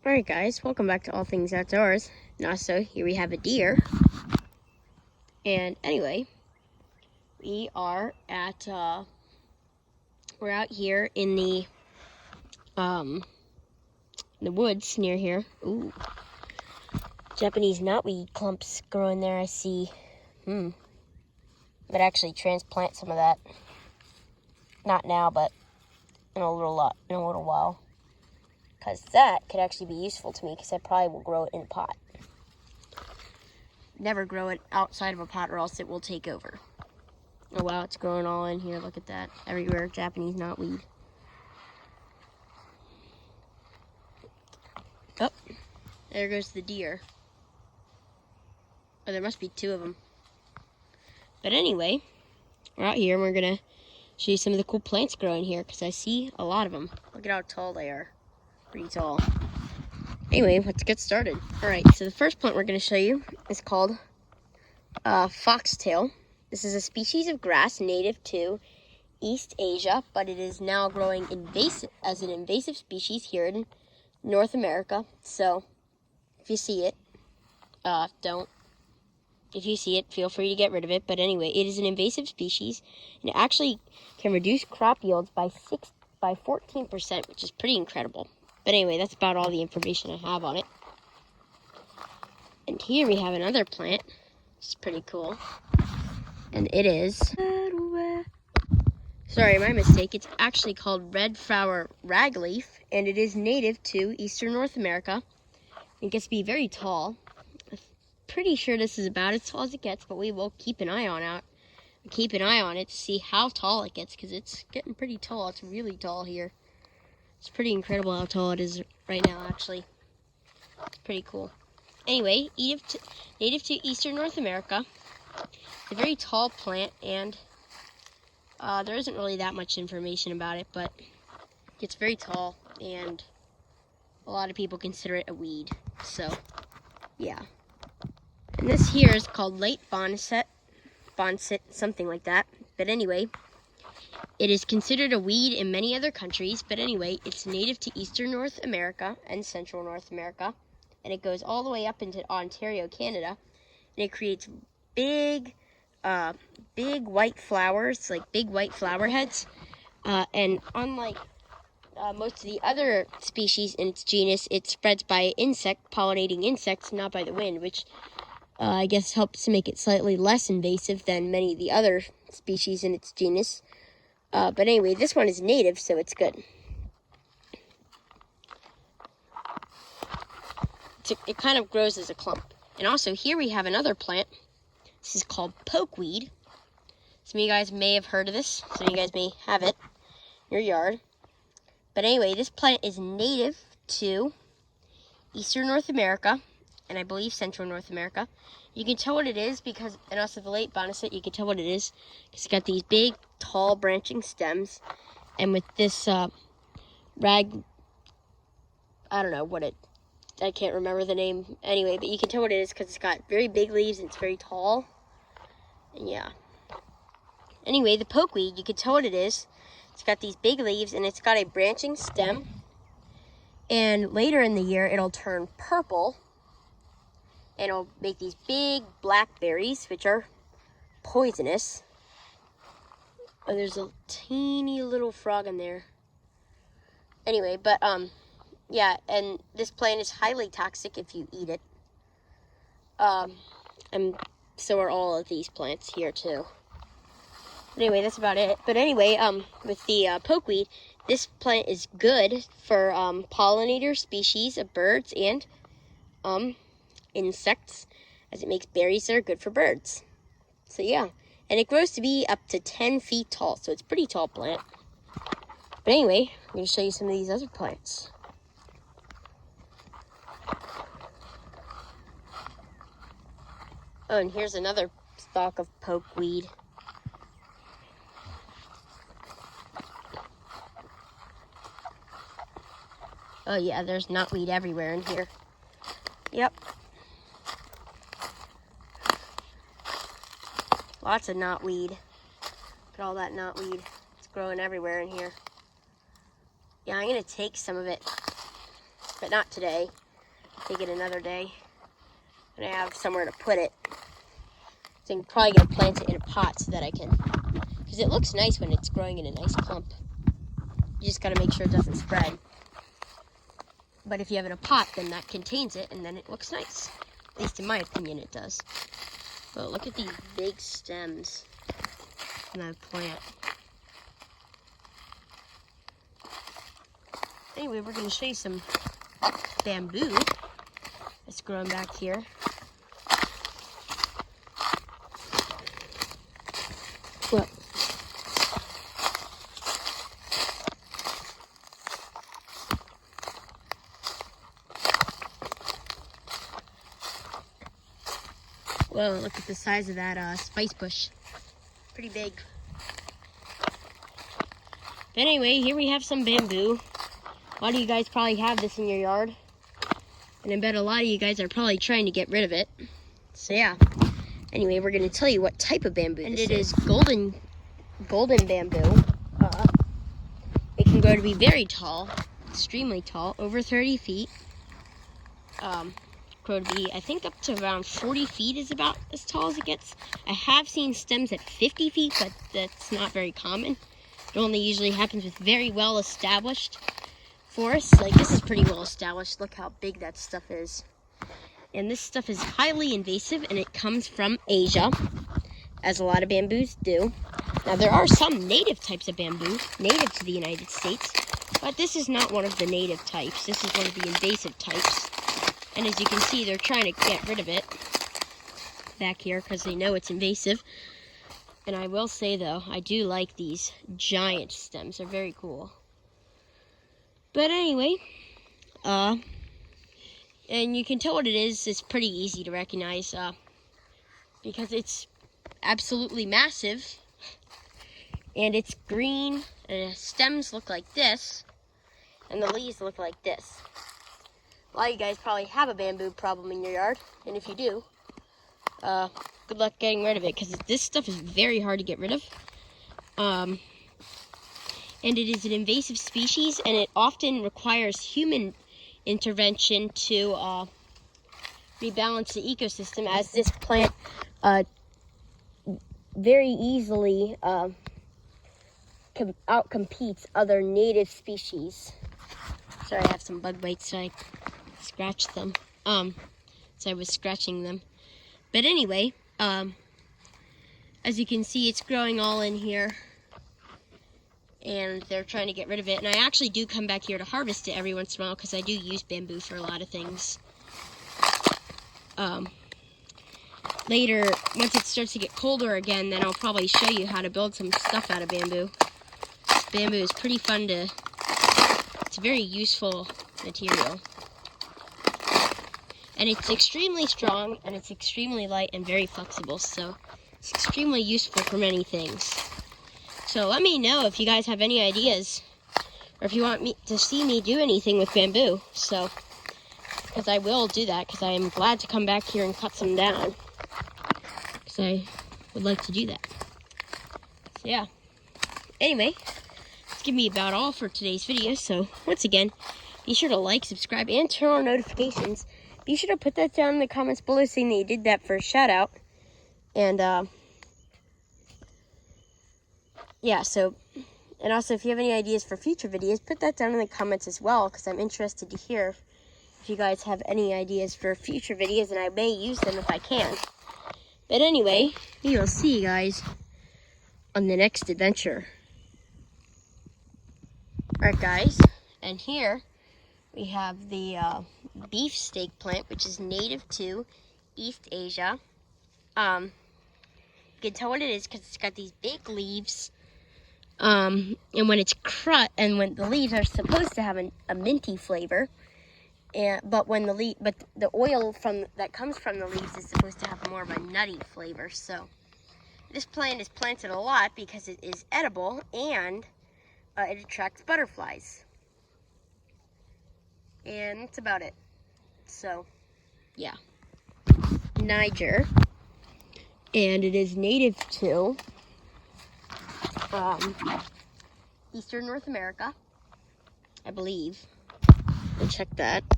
Alright guys, welcome back to All Things Outdoors. And also, here we have a deer. And anyway, we are at, we're out here in the woods near here. Ooh. Japanese knotweed clumps growing there, I see. But actually transplant some of that. Not now, but in a little while. Because that could actually be useful to me, because I probably will grow it in a pot. Never grow it outside of a pot, or else it will take over. Oh wow, it's growing all in here. Look at that. Everywhere, Japanese knotweed. Oh, there goes the deer. Oh, there must be two of them. But anyway, we're out here and we're going to show you some of the cool plants growing here, because I see a lot of them. Look at how tall they are. Pretty tall. Anyway, let's get started. Alright, so the first plant we're going to show you is called foxtail. This is a species of grass native to East Asia, but it is now growing as an invasive species here in North America. So, if you see it, if you see it, feel free to get rid of it. But anyway, it is an invasive species, and it actually can reduce crop yields by 14%, which is pretty incredible. But anyway, that's about all the information I have on it. And here we have another plant, which is pretty cool. And it is... Sorry, my mistake. It's actually called red flower ragleaf, and it is native to Eastern North America. It gets to be very tall. I'm pretty sure this is about as tall as it gets, but we will keep an eye on it to see how tall it gets, because it's getting pretty tall. It's really tall here. It's pretty incredible how tall it is right now, actually. It's pretty cool. Anyway, native to Eastern North America. It's a very tall plant, and there isn't really that much information about it, but it's very tall, and a lot of people consider it a weed. So, yeah. And this here is called late boneset, something like that. But anyway, it is considered a weed in many other countries, but anyway, it's native to Eastern North America and Central North America, and it goes all the way up into Ontario, Canada, and it creates big white flowers, like big white flower heads, and unlike most of the other species in its genus, it spreads by pollinating insects, not by the wind, which I guess helps to make it slightly less invasive than many of the other species in its genus. But anyway, this one is native, so it's good. It kind of grows as a clump. And also, here we have another plant. This is called pokeweed. Some of you guys may have heard of this. Some of you guys may have it in your yard. But anyway, this plant is native to Eastern North America, and I believe Central North America. You can tell what it is because, and also the late boneset, you can tell what it is. It's got these big, tall, branching stems, and with this I don't know what I can't remember the name anyway, but you can tell what it is because it's got very big leaves and it's very tall. And yeah. Anyway, the pokeweed, you can tell what it is. It's got these big leaves and it's got a branching stem. And later in the year, it'll turn purple. And it'll make these big black berries, which are poisonous. Oh, there's a teeny little frog in there. Anyway, but, yeah, and this plant is highly toxic if you eat it. And so are all of these plants here, too. Anyway, that's about it. But anyway, with the pokeweed, this plant is good for pollinator species of birds and insects, as it makes berries that are good for birds. So yeah, and it grows to be up to 10 feet tall, so it's a pretty tall plant. But anyway, I'm going to show you some of these other plants. Oh, and here's another stalk of pokeweed. Oh yeah, there's knotweed everywhere in here. Yep. Lots of knotweed. Look at all that knotweed. It's growing everywhere in here. Yeah, I'm going to take some of it but not today. Take it another day when I have somewhere to put it. So I'm probably going to plant it in a pot so that I can, because it looks nice when it's growing in a nice clump. You just got to make sure it doesn't spread. But if you have it in a pot, then that contains it, and then it looks nice. At least in my opinion, it does. But look at these big stems in that plant. Anyway, we're going to show you some bamboo that's growing back here. Look. Whoa, look at the size of that spice bush. Pretty big. But anyway, here we have some bamboo. A lot of you guys probably have this in your yard. And I bet a lot of you guys are probably trying to get rid of it. So yeah. Anyway, we're going to tell you what type of bamboo this is. And it is golden bamboo. It can grow to be very tall, extremely tall, over 30 feet. Grow to be, I think, up to around 40 feet is about as tall as it gets. I have seen stems at 50 feet, but that's not very common. It only usually happens with very well established forests. Like this is pretty well established. Look how big that stuff is. And this stuff is highly invasive, and it comes from Asia, as a lot of bamboos do. Now there are some native types of bamboo, native to the United States, but this is not one of the native types. This is one of the invasive types. And as you can see, they're trying to get rid of it back here because they know it's invasive. And I will say, though, I do like these giant stems. They're very cool. But anyway, and you can tell what it is. It's pretty easy to recognize because it's absolutely massive. And it's green, and the stems look like this, and the leaves look like this. A lot of you guys probably have a bamboo problem in your yard, and if you do, good luck getting rid of it, because this stuff is very hard to get rid of. And it is an invasive species, and it often requires human intervention to rebalance the ecosystem, as this plant very easily outcompetes other native species. Sorry, I have some bug bites, so I scratched them. So I was scratching them. But anyway, as you can see, it's growing all in here. And they're trying to get rid of it. And I actually do come back here to harvest it every once in a while, because I do use bamboo for a lot of things. Later, once it starts to get colder again, then I'll probably show you how to build some stuff out of bamboo. Bamboo is pretty fun to... It's a very useful material. And it's extremely strong, and it's extremely light and very flexible, so it's extremely useful for many things. So let me know if you guys have any ideas, or if you want me to see me do anything with bamboo. So, because I will do that, because I am glad to come back here and cut some down, because I would like to do that. So yeah. Anyway, that's gonna be about all for today's video. So once again, be sure to like, subscribe, and turn on notifications. Be sure to put that down in the comments below saying that you did that for a shout out. And yeah, so, and also if you have any ideas for future videos, put that down in the comments as well, because I'm interested to hear if you guys have any ideas for future videos, and I may use them if I can. But anyway, we will see you guys on the next adventure. Alright guys, and here we have the beefsteak plant, which is native to East Asia. You can tell what it is because it's got these big leaves. And when it's and when the leaves are supposed to have a minty flavor, but the oil that comes from the leaves is supposed to have more of a nutty flavor. So this plant is planted a lot because it is edible, and it attracts butterflies. And that's about it. So, yeah. Niger. And it is native to Eastern North America, I believe. check that.